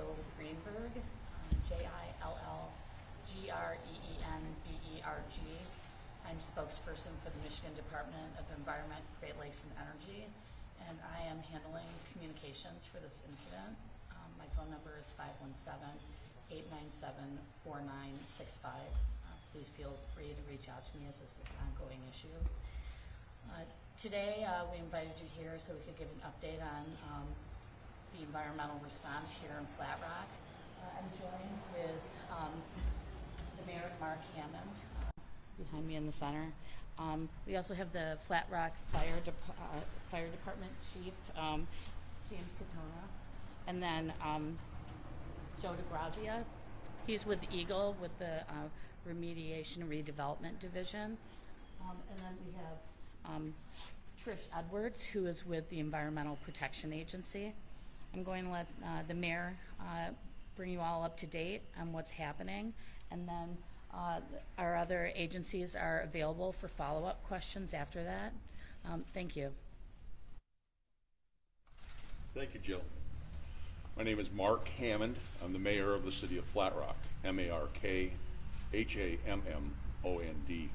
Jill Greenberg, Jillgreenberg. I'm spokesperson for the Michigan Department of Environment, Great Lakes and Energy, and I am handling communications for this incident. My phone number is 517-897-4965. Please feel free to reach out to me as this is an ongoing issue. Today, we invited you here so we could give an update on the environmental response here in Flat Rock. I'm joined with the Mayor, Mark Hammond, behind me in the center. We also have the Flat Rock Fire Department Chief, James Katona, and then Joe DeGrazia. He's with EGLE, with the Remediation and Redevelopment Division. And then we have Trish Edwards, who is with the Environmental Protection Agency. I'm going to let the Mayor bring you all up to date on what's happening, and then our other agencies are available for follow-up questions after that. Thank you. Thank you, Jill. My name is Mark Hammond. I'm the mayor of the city of Flat Rock, M-A-R-K-H-A-M-M-O-N-D.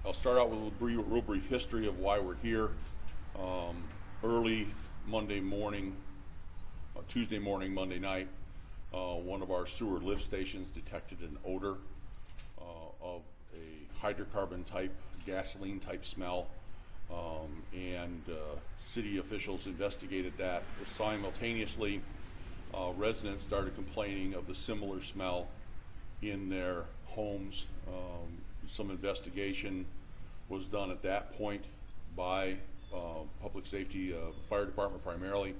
I'll start out with a real brief history of why we're here. Early Monday morning, Tuesday morning, Monday night, one of our sewer lift stations detected an odor of a hydrocarbon type, gasoline type smell, and city officials investigated that. Simultaneously, residents started complaining of the similar smell in their homes. Some investigation was done at that point by public safety, fire department primarily.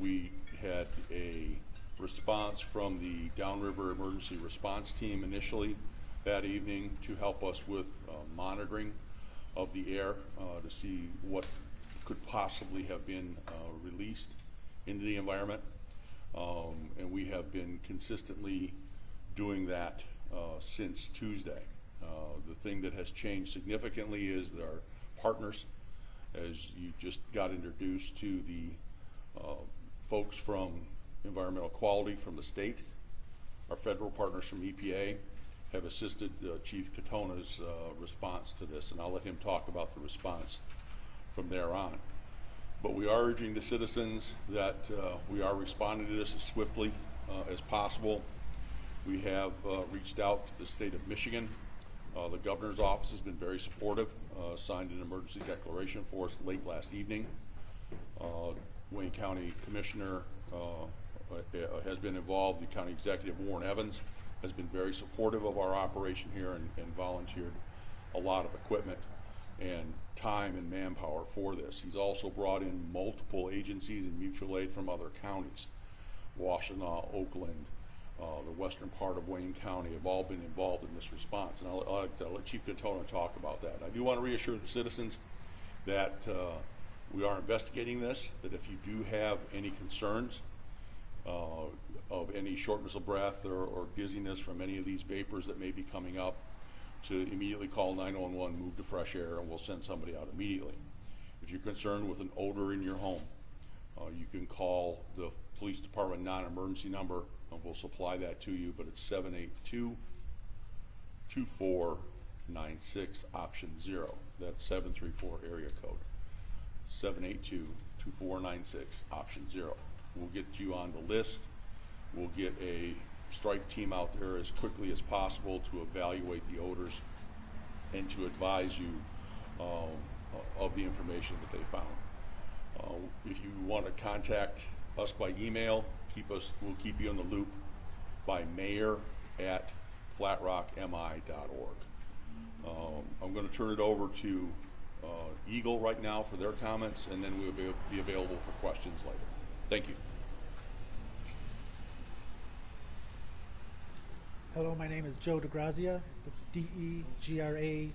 We had a response from the Downriver Emergency Response Team initially that evening to help us with monitoring of the air to see what could possibly have been released into the environment. And we have been consistently doing that since Tuesday. The thing that has changed significantly is that our partners, as you just got introduced to the folks from environmental quality from the state, our federal partners from EPA have assisted Chief Katona's response to this, and I'll let him talk about the response from there on. But we are urging the citizens that we are responding to this as swiftly as possible. We have reached out to the state of Michigan. The governor's office has been very supportive, signed an emergency declaration for us late last evening. Wayne County Commissioner has been involved. The County Executive, Warren Evans, has been very supportive of our operation here and volunteered a lot of equipment and time and manpower for this. He's also brought in multiple agencies and mutual aid from other counties. Washtenaw, Oakland, the western part of Wayne County have all been involved in this response, and I'll let Chief Katona talk about that. I do want to reassure the citizens that we are investigating this, that if you do have any concerns of any shortness of breath or dizziness from any of these vapors that may be coming up, to immediately call 911, move to fresh air, and we'll send somebody out immediately. If you're concerned with an odor in your home, you can call the police department non-emergency number, and we'll supply that to you, but it's 782-2496, option 0. That's 734 area code. 782-2496, option 0. We'll get you on the list. We'll get a strike team out there as quickly as possible to evaluate the odors and to advise you of the information that they found. If you want to contact us by email, we'll keep you in the loop by mayor@flatrockmi.org. I'm going to turn it over to EGLE right now for their comments, and then we'll be available for questions later. Thank you. Hello, my name is Joe DeGrazia. It's D-E-G-R-A-Z-I-A.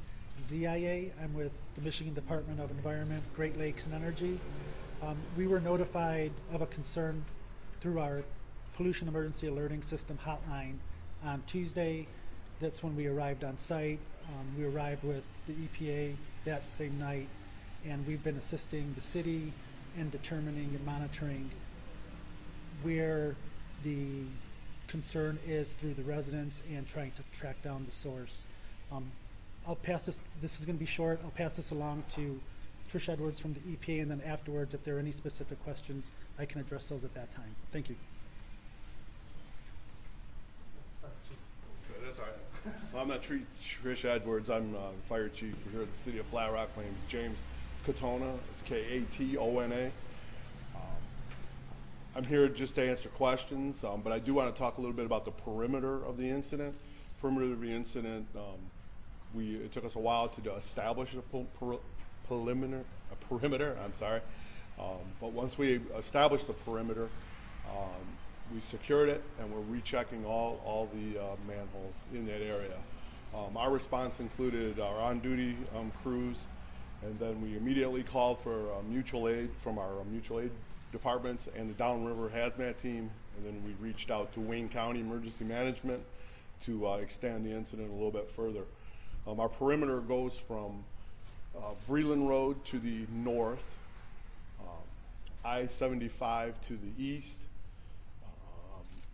I'm with the Michigan Department of Environment, Great Lakes and Energy. We were notified of a concern through our pollution emergency alerting system hotline on Tuesday. That's when we arrived on site. We arrived with the EPA that same night, and we've been assisting the city in determining and monitoring where the concern is through the residents and trying to track down the source. I'll pass this is going to be short, I'll pass this along to Trish Edwards from the EPA, and then afterwards, if there are any specific questions, I can address those at that time. Thank you. That's all right. Well, I'm not Trish Edwards. I'm fire chief here at the city of Flat Rock. My name is James Katona. It's Katona. I'm here just to answer questions, but I do want to talk a little bit about the perimeter of the incident. Perimeter of the incident, it took us a while to establish a perimeter. I'm sorry, but once we established the perimeter, we secured it, and we're rechecking all the manholes in that area. Our response included our on-duty crews, and then we immediately called for mutual aid from our mutual aid departments and the downriver hazmat team, and then we reached out to Wayne County Emergency Management to extend the incident a little bit further. Our perimeter goes from Vreeland Road to the north, I-75 to the east,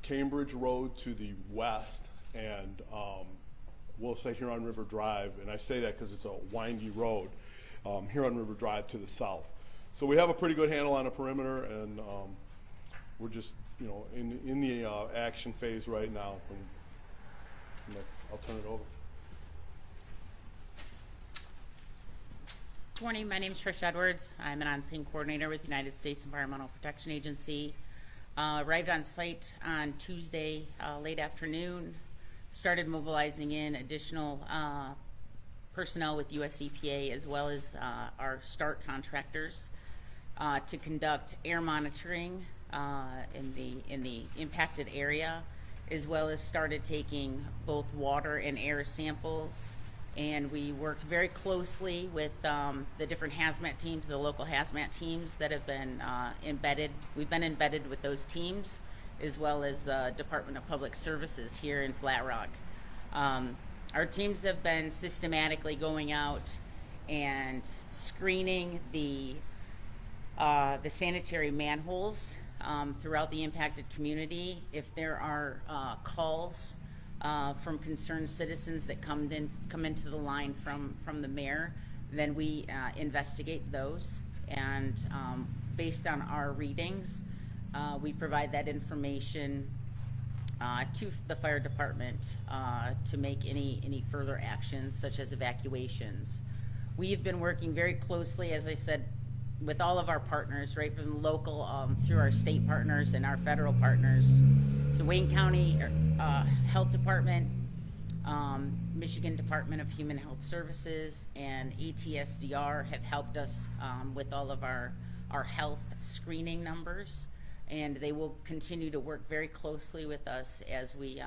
Cambridge Road to the west, and we'll say Huron River Drive, and I say that because it's a windy road, Huron River Drive to the south. So we have a pretty good handle on the perimeter, and we're just, in the action phase right now. And I'll turn it over. Good morning, my name is Trish Edwards. I'm an on-scene coordinator with United States Environmental Protection Agency. Arrived on site on Tuesday late afternoon, started mobilizing in additional personnel with US EPA as well as our START contractors to conduct air monitoring in the impacted area, as well as started taking both water and air samples. And we worked very closely with the different hazmat teams, the local hazmat teams that have been embedded. We've been embedded with those teams, as well as the Department of Public Services here in Flat Rock. Our teams have been systematically going out and screening the sanitary manholes throughout the impacted community. If there are calls from concerned citizens that come into the line from the mayor, then we investigate those, and based on our readings, we provide that information to the fire department to make any further actions, such as evacuations. We have been working very closely, as I said, with all of our partners, right from local through our state partners and our federal partners. So Wayne County Health Department, Michigan Department of Human Health Services, and ETSDR have helped us with all of our health screening numbers, and they will continue to work very closely with us as we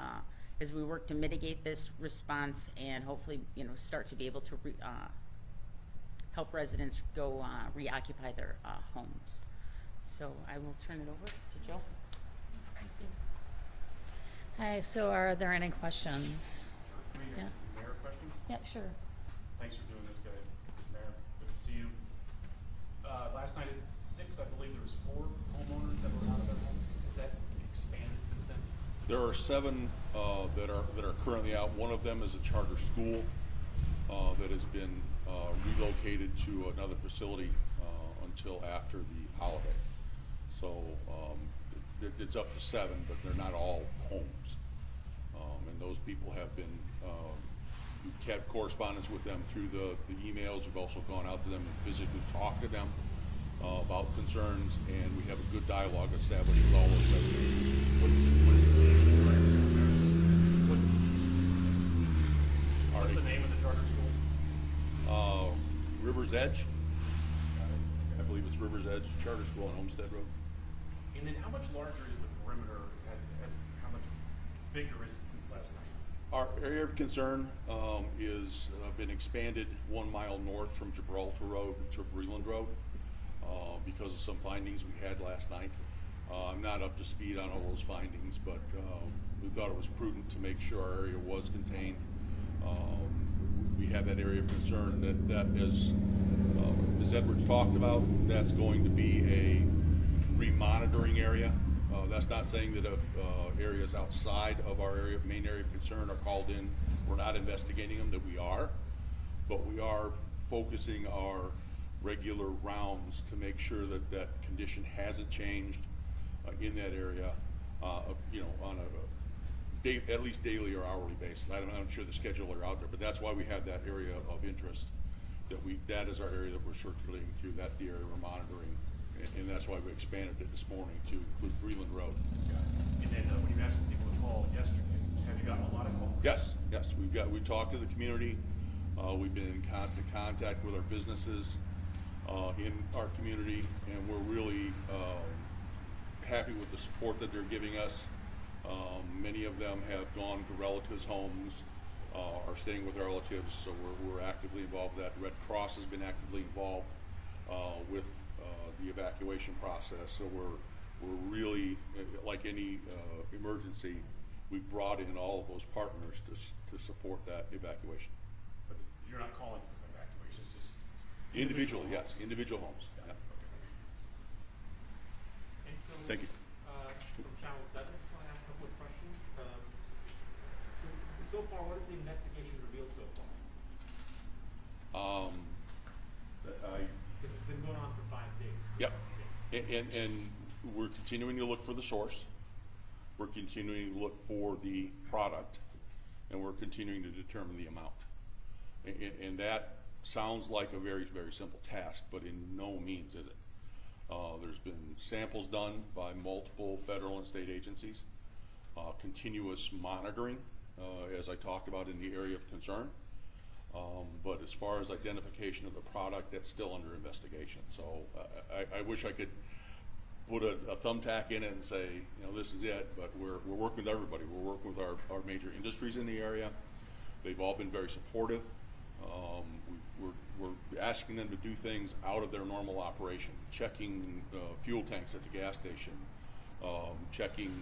work to mitigate this response and hopefully start to be able to help residents go reoccupy their homes. So I will turn it over to Joe. Thank you. Hi, so are there any questions? Can we get some mayor questions? Yeah, sure. Thanks for doing this, guys. Mayor, good to see you. Last night at 6, I believe there was 4 homeowners that were out of their homes. Has that expanded since then? There are 7 that are currently out. One of them is a charter school that has been relocated to another facility until after the holiday. So it's up to 7, but they're not all homes. And those people have been, we've kept correspondence with them through the emails. We've also gone out to them and physically talked to them about concerns, and we have a good dialogue established with all those residents. What's the name of the charter school? River's Edge. I believe it's River's Edge Charter School on Homestead Road. And then how much larger is the perimeter? How much bigger is it since last night? Our area of concern is been expanded 1 mile north from Gibraltar Road to Vreeland Road because of some findings we had last night. I'm not up to speed on all those findings, but we thought it was prudent to make sure our area was contained. We have that area of concern that as Ms. Edwards talked about, that's going to be a remonitoring area That's not saying that if areas outside of our main area of concern are called in, we're not investigating them, that we are. But we are focusing our regular rounds to make sure that that condition hasn't changed in that area, on a at least daily or hourly basis. I'm sure the scheduler out there, but that's why we have that area of interest. That is our area that we're circulating through. That's the area we're monitoring, and that's why we expanded it this morning to include Freeland Road. And then when you asked people to call yesterday, have you gotten a lot of calls? Yes, we talked to the community. We've been in constant contact with our businesses in our community, and we're really happy with the support that they're giving us. Many of them have gone to relatives' homes, are staying with relatives, so we're actively involved with that. Red Cross has been actively involved with the evacuation process, so we're really, like any emergency, we've brought in all of those partners to support that evacuation. But you're not calling for evacuations, just Individually, yes, homes. individual homes. Yeah. And so, Thank you. From Channel 7, I just want to ask a couple of questions. So far, what has the investigation revealed so far? Because it's been going on for 5 days. Yep. And we're continuing to look for the source. We're continuing to look for the product, and we're continuing to determine the amount. And that sounds like a very, very simple task, but in no means is it. There's been samples done by multiple federal and state agencies, continuous monitoring, as I talked about in the area of concern. But as far as identification of the product, that's still under investigation. So I wish I could put a thumbtack in it and say, this is it, but we're working with everybody. We're working with our major industries in the area. They've all been very supportive. We're asking them to do things out of their normal operation, checking fuel tanks at the gas station, checking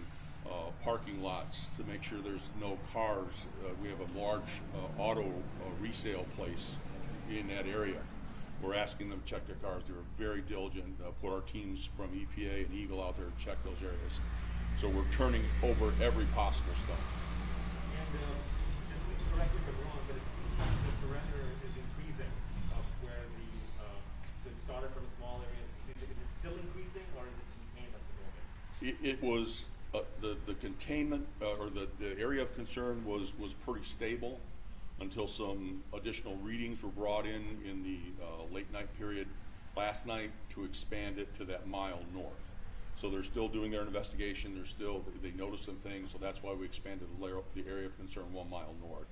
parking lots to make sure there's no cars. We have a large auto resale place in that area. We're asking them to check their cars. They were very diligent, put our teams from EPA and EGLE out there to check those areas. So we're turning over every possible stone. And please correct me if I'm wrong, but it seems like the perimeter is increasing of where so it started from a small area. Is it still increasing, or is it contained at the moment? It was the containment or the area of concern was pretty stable until some additional readings were brought in the late night period last night to expand it to that mile north. So they're still doing their investigation. They noticed some things, so that's why we expanded the area of concern 1 mile north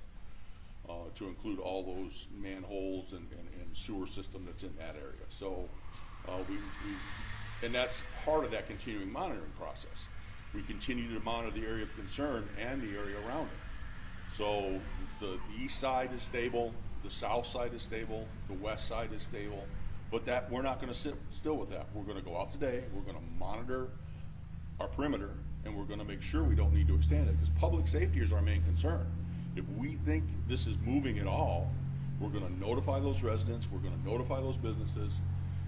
to include all those manholes and sewer system that's in that area. So and that's part of that continuing monitoring process. We continue to monitor the area of concern and the area around it. So the east side is stable, the south side is stable, the west side is stable, but we're not going to sit still with that. We're going to go out today, we're going to monitor our perimeter, and we're going to make sure we don't need to extend it, because public safety is our main concern. If we think this is moving at all, we're going to notify those residents, we're going to notify those businesses,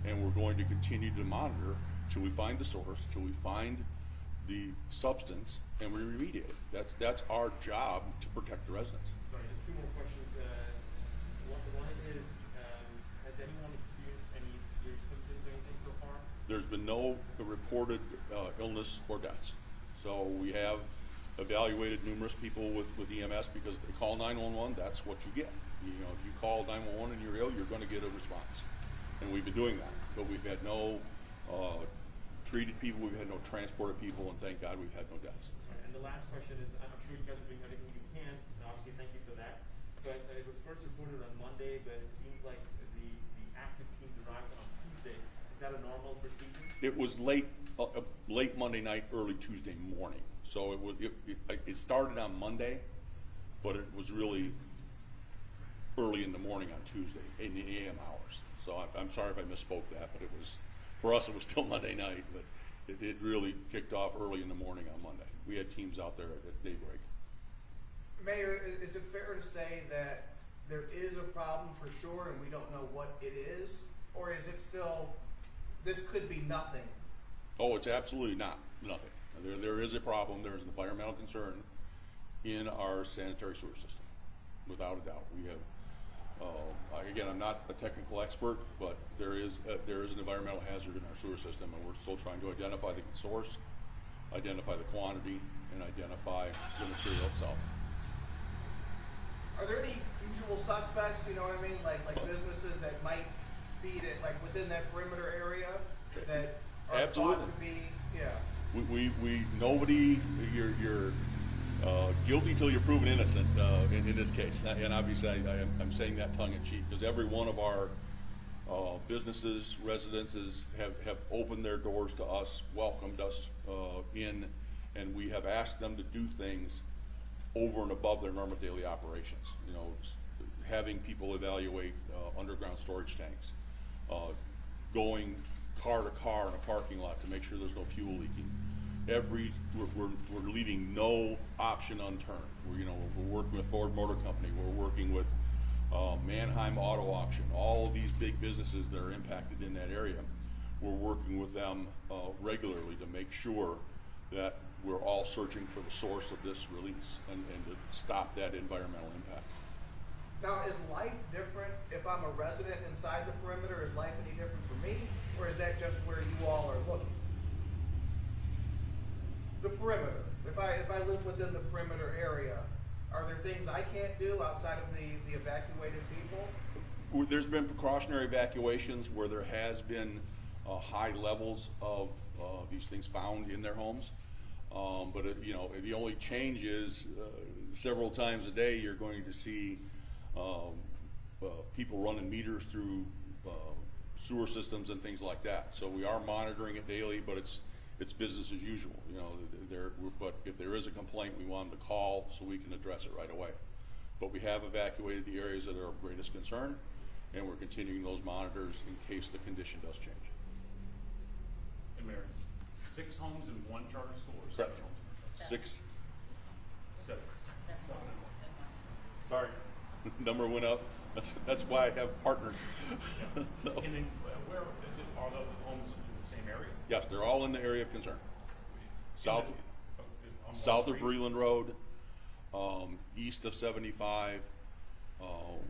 and we're going to continue to monitor till we find the source, till we find the substance, and we remediate. That's our job to protect the residents. Sorry, just 2 more questions. One is, has anyone experienced any severe symptoms or anything so far? There's been no reported illness or deaths. So we have evaluated numerous people with EMS, because if they call 911, that's what you get. If you call 911 and you're ill, you're going to get a response. And we've been doing that, but we've had no treated people, we've had no transported people, and thank God we've had no deaths. And the last question is, I'm sure you guys are doing everything you can, and obviously thank you for that. But it was first reported on Monday, but it seems like the active teams arrived on Tuesday. Is that a normal procedure? It was late Monday night, early Tuesday morning. So it started on Monday, but it was really early in the morning on Tuesday, in the AM hours. So I'm sorry if I misspoke that, but for us it was still Monday night, but it really kicked off early in the morning on Monday. We had teams out there at daybreak. Mayor, is it fair to say that there is a problem for sure and we don't know what it is? Or is it still, this could be nothing? Oh, it's absolutely not nothing. There is a problem, there is an environmental concern in our sanitary sewer system, without a doubt. We have, again, I'm not a technical expert, but there is an environmental hazard in our sewer system, and we're still trying to identify the source, identify the quantity, and identify the material itself. Are there any usual suspects, you know what I mean, like businesses that might feed it, like within that perimeter area that are thought Absolutely. to be, yeah? Nobody, you're guilty till you're proven innocent in this case. And obviously, I'm saying that tongue in cheek, because every one of our businesses, residences have opened their doors to us, welcomed us in, and we have asked them to do things over and above their normal daily operations. You know, having people evaluate underground storage tanks, going car to car in a parking lot to make sure there's no fuel leaking. We're leaving no option unturned. We're working with Ford Motor Company. We're working with Mannheim Auto Auction. All of these big businesses that are impacted in that area. We're working with them regularly to make sure that we're all searching for the source of this release and to stop that environmental impact. Now, is life different if I'm a resident inside the perimeter? Is life any different for me, or is that just where you all are looking? The perimeter. If I live within the perimeter area, are there things I can't do outside of the evacuated people? There's been precautionary evacuations where there has been high levels of these things found in their homes. But the only change is several times a day you're going to see people running meters through sewer systems and things like that. So we are monitoring it daily, but it's business as usual. But if there is a complaint, we want them to call so we can address it right away. But we have evacuated the areas that are of greatest concern, and we're continuing those monitors in case the condition does change. And Mayor, 6 homes in one charter school, or 7 Correct. homes in one charter 6. 7. Sorry, number went up. That's why I have partners. So, And then where is it? Are the homes in the same area? yes, they're all in the area of concern. South On Wall south of Street? Breland Road, east of 75,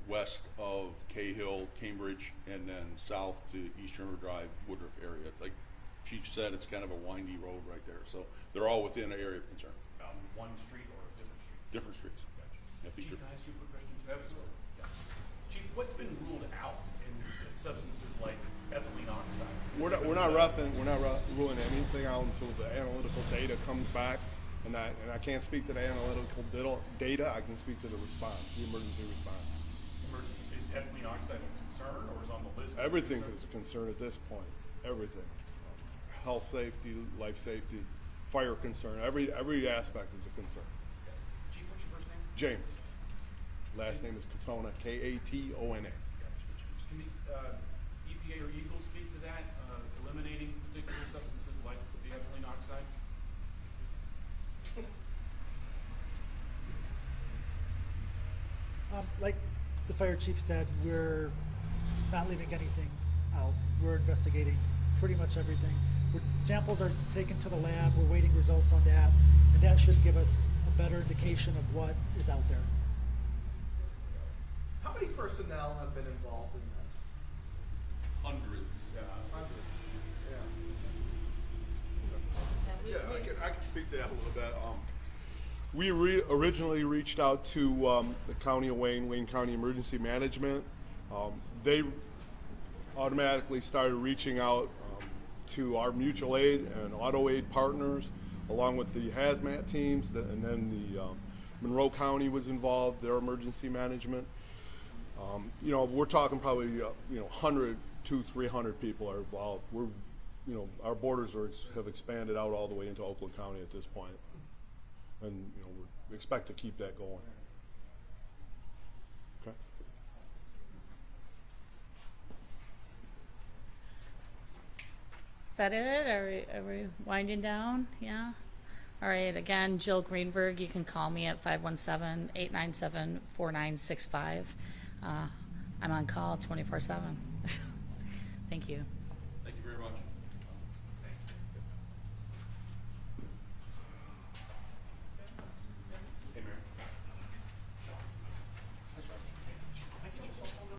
west of Cahill, Cambridge, and then south to East River Drive, Woodruff area. Like Chief said, it's kind of a windy road right there. So they're all within an area of concern. One street or different streets? Different streets. Gotcha. Yeah, Chief, feature- can I ask you a quick question? Absolutely. Chief, what's been ruled out in substances like ethylene oxide? We're not ruling anything out until the analytical data comes back, and I can't speak to the analytical data. I can speak to the response, the emergency response. Is ethylene oxide a concern, or is on the list? of Everything concerns? is a concern at this point. Everything, health safety, life safety, fire concern. Every aspect is a concern. Chief, what's your first name? James, last name is Katona, Katona. Can the EPA or EGLE speak to that, eliminating particular substances like the ethylene oxide? Like the fire chief said, we're not leaving anything out. We're investigating pretty much everything. Samples are taken to the lab. We're waiting results on that, and that should give us a better indication of what is out there. How many personnel have been involved in this? Hundreds. Hundreds. Yeah. Yeah, I can speak to that a little bit. We originally reached out to the County of Wayne County Emergency Management. They automatically started reaching out to our mutual aid and auto aid partners, along with the hazmat teams, and then the Monroe County was involved, their emergency management. We're talking probably 100 to 300 people are involved. Our borders have expanded out all the way into Oakland County at this point, and we expect to keep that going. Okay. Is that it? Are we winding down? Yeah? All right, again, Jill Greenberg, you can call me at 517-897-4965. I'm on call 24/7. Thank you.